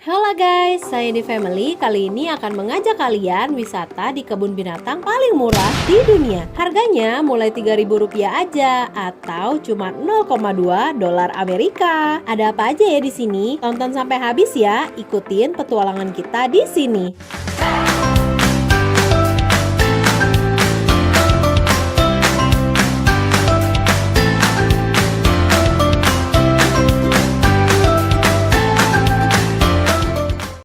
Halo guys, saya di Family kali ini akan mengajak kalian wisata di kebun binatang paling murah di dunia. Harganya mulai Rp3.000 aja atau cuma $0,2 Amerika. Ada apa aja ya di sini? Tonton sampai habis ya, ikutin petualangan kita di sini.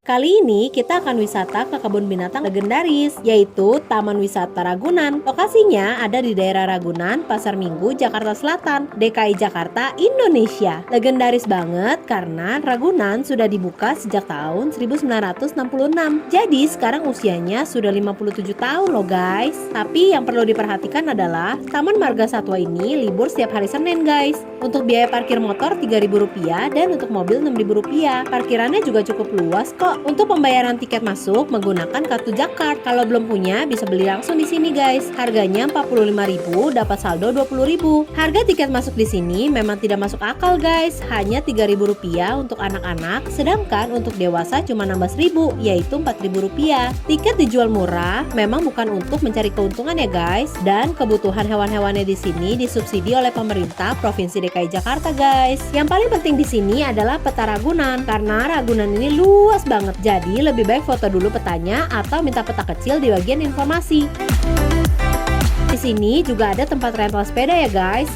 Kali ini kita akan wisata ke kebun binatang legendaris, yaitu Taman Wisata Ragunan. Lokasinya ada di daerah Ragunan, Pasar Minggu, Jakarta Selatan, DKI Jakarta, Indonesia. Legendaris banget karena Ragunan sudah dibuka sejak tahun 1966. Jadi sekarang usianya sudah 57 tahun loh guys. Tapi yang perlu diperhatikan adalah Taman Marga Satwa ini libur setiap hari Senin guys. Untuk biaya parkir motor Rp3.000 dan untuk mobil Rp6.000. Parkirannya juga cukup luas kok. Untuk pembayaran tiket masuk menggunakan kartu Jakart. Kalau belum punya bisa beli langsung di sini guys. Harganya Rp45.000, dapat saldo Rp20.000. Harga tiket masuk di sini memang tidak masuk akal guys. Hanya Rp3.000 untuk anak-anak, sedangkan untuk dewasa cuma Rp16.000, yaitu Rp4.000. Tiket dijual murah, memang bukan untuk mencari keuntungan ya guys. Dan kebutuhan hewan-hewannya di sini disubsidi oleh pemerintah Provinsi DKI Jakarta guys. Yang paling penting di sini adalah peta Ragunan karena Ragunan ini luas banget. Jadi lebih baik foto dulu petanya atau minta peta kecil di bagian informasi. Di sini juga ada tempat rental sepeda ya guys.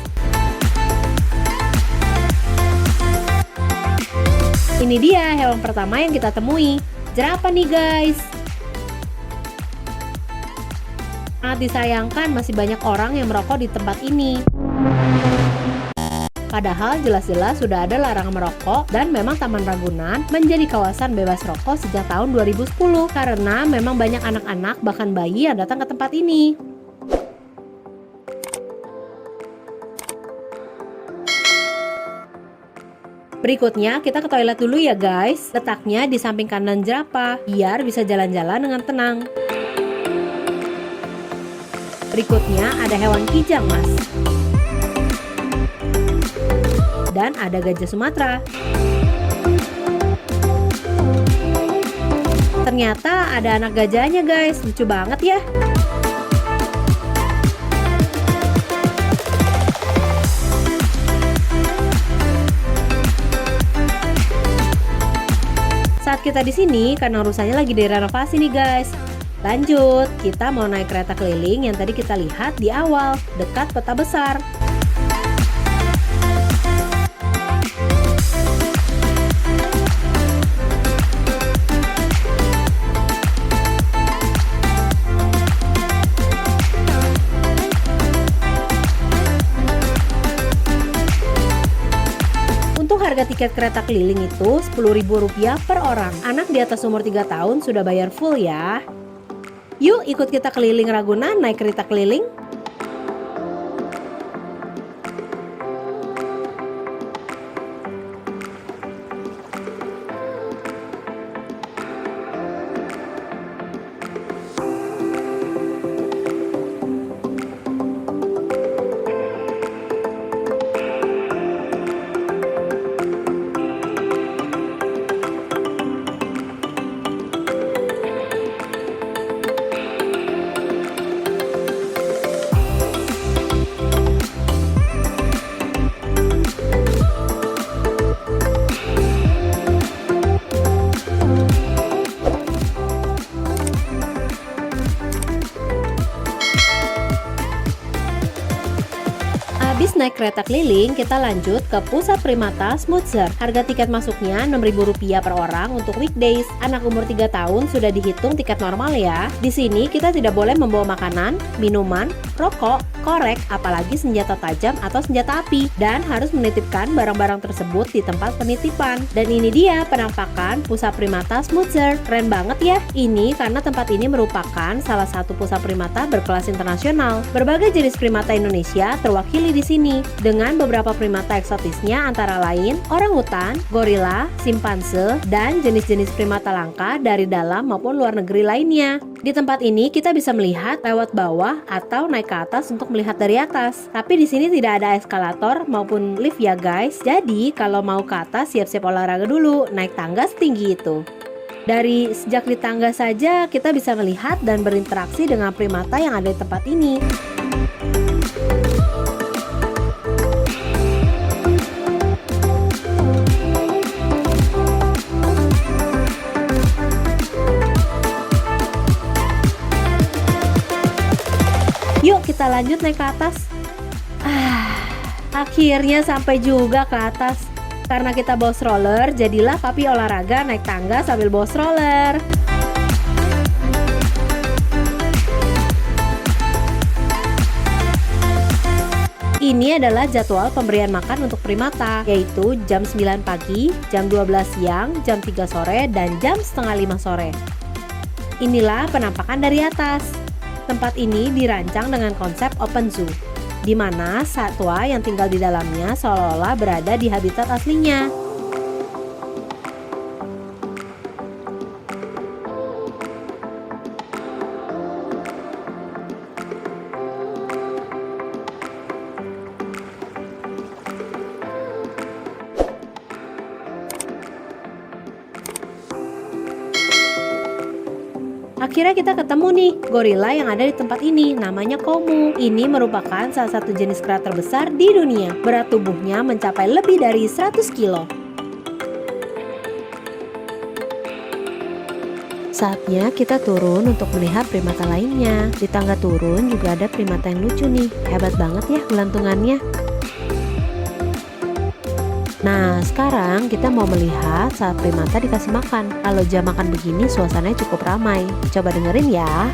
Ini dia hewan pertama yang kita temui, jerapah nih guys. Sangat disayangkan masih banyak orang yang merokok di tempat ini. Padahal jelas-jelas sudah ada larangan merokok dan memang Taman Ragunan menjadi kawasan bebas rokok sejak tahun 2010 karena memang banyak anak-anak bahkan bayi yang datang ke tempat ini. Berikutnya kita ke toilet dulu ya guys. Letaknya di samping kanan jerapah biar bisa jalan-jalan dengan tenang. Berikutnya ada hewan kijang mas. Dan ada gajah Sumatera. Ternyata ada anak gajahnya guys, lucu banget ya. Saat kita di sini, karena rusanya lagi direnovasi nih guys. Lanjut, kita mau naik kereta keliling yang tadi kita lihat di awal, dekat peta besar. Harga tiket kereta keliling itu Rp10.000 per orang. Anak di atas umur 3 tahun sudah bayar full ya. Yuk ikut kita keliling Ragunan naik kereta keliling. Habis naik kereta keliling, kita lanjut ke Pusat Primata Smootsher. Harga tiket masuknya Rp6.000 per orang untuk weekdays. Anak umur 3 tahun sudah dihitung tiket normal ya. Di sini kita tidak boleh membawa makanan, minuman, rokok, korek, apalagi senjata tajam atau senjata api. Dan harus menitipkan barang-barang tersebut di tempat penitipan. Dan ini dia penampakan Pusat Primata Smootsher. Keren banget ya. Ini karena tempat ini merupakan salah satu pusat primata berkelas internasional. Berbagai jenis primata Indonesia terwakili di sini dengan beberapa primata eksotisnya antara lain orangutan, gorila, simpanse, dan jenis-jenis primata langka dari dalam maupun luar negeri lainnya. Di tempat ini kita bisa melihat lewat bawah atau naik ke atas untuk melihat dari atas. Tapi di sini tidak ada eskalator maupun lift ya guys. Jadi kalau mau ke atas siap-siap olahraga dulu, naik tangga setinggi itu. Dari sejak di tangga saja kita bisa melihat dan berinteraksi dengan primata yang ada di tempat ini. Yuk kita lanjut naik ke atas. Akhirnya sampai juga ke atas. Karena kita bawa stroller, jadilah Papi olahraga naik tangga sambil bawa stroller. Ini adalah jadwal pemberian makan untuk primata, yaitu jam 9 pagi, jam 12 siang, jam 3 sore, dan jam setengah 5 sore. Inilah penampakan dari atas. Tempat ini dirancang dengan konsep open zoo, di mana satwa yang tinggal di dalamnya seolah-olah berada di habitat aslinya. Akhirnya kita ketemu nih gorila yang ada di tempat ini, namanya Komu. Ini merupakan salah satu jenis kera terbesar di dunia. Berat tubuhnya mencapai lebih dari 100 kilo. Saatnya kita turun untuk melihat primata lainnya. Di tangga turun juga ada primata yang lucu nih. Hebat banget ya gelantungannya. Nah, sekarang kita mau melihat saat primata dikasih makan. Kalau jam makan begini suasananya cukup ramai. Coba dengerin ya.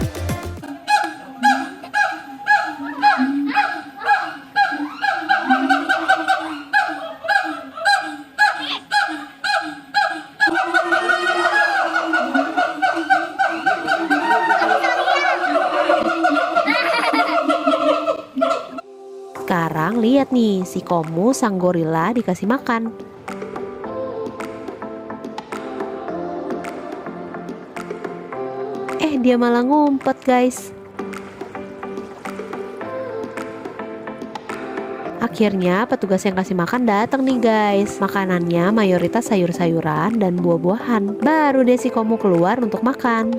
Sekarang lihat nih, si Komu sang gorila dikasih makan. Dia malah ngumpet, guys. Akhirnya petugas yang kasih makan datang nih, guys. Makanannya mayoritas sayur-sayuran dan buah-buahan. Baru deh si Komu keluar untuk makan.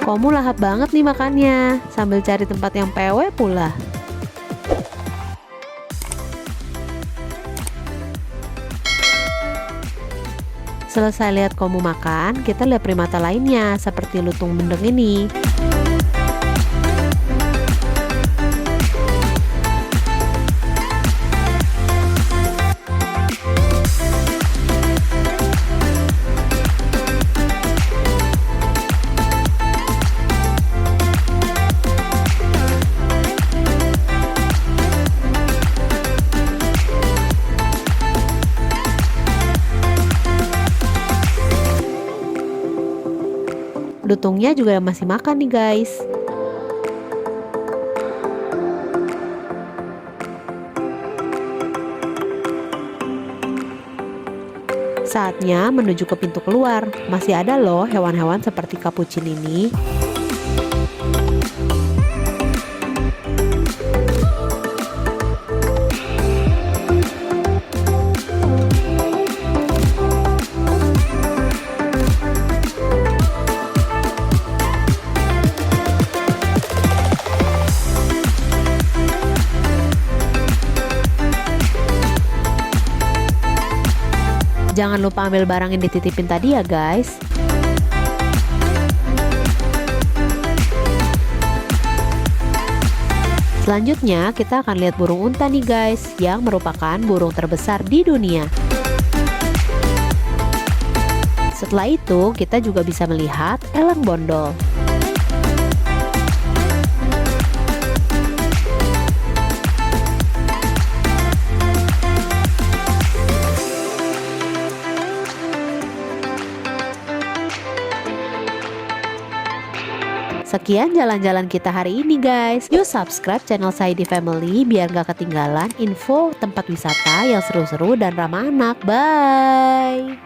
Komu lahap banget nih makannya, sambil cari tempat yang PW pula. Selesai lihat Komu makan, kita lihat primata lainnya seperti lutung bendeng ini. Lutungnya juga masih makan nih, guys. Saatnya menuju ke pintu keluar. Masih ada loh hewan-hewan seperti kapucin ini. Jangan lupa ambil barang yang dititipin tadi ya, guys. Selanjutnya kita akan lihat burung unta nih, guys, yang merupakan burung terbesar di dunia. Setelah itu kita juga bisa melihat elang bondol. Sekian jalan-jalan kita hari ini guys. Yuk subscribe channel Saidi Family biar gak ketinggalan info tempat wisata yang seru-seru dan ramah anak. Bye.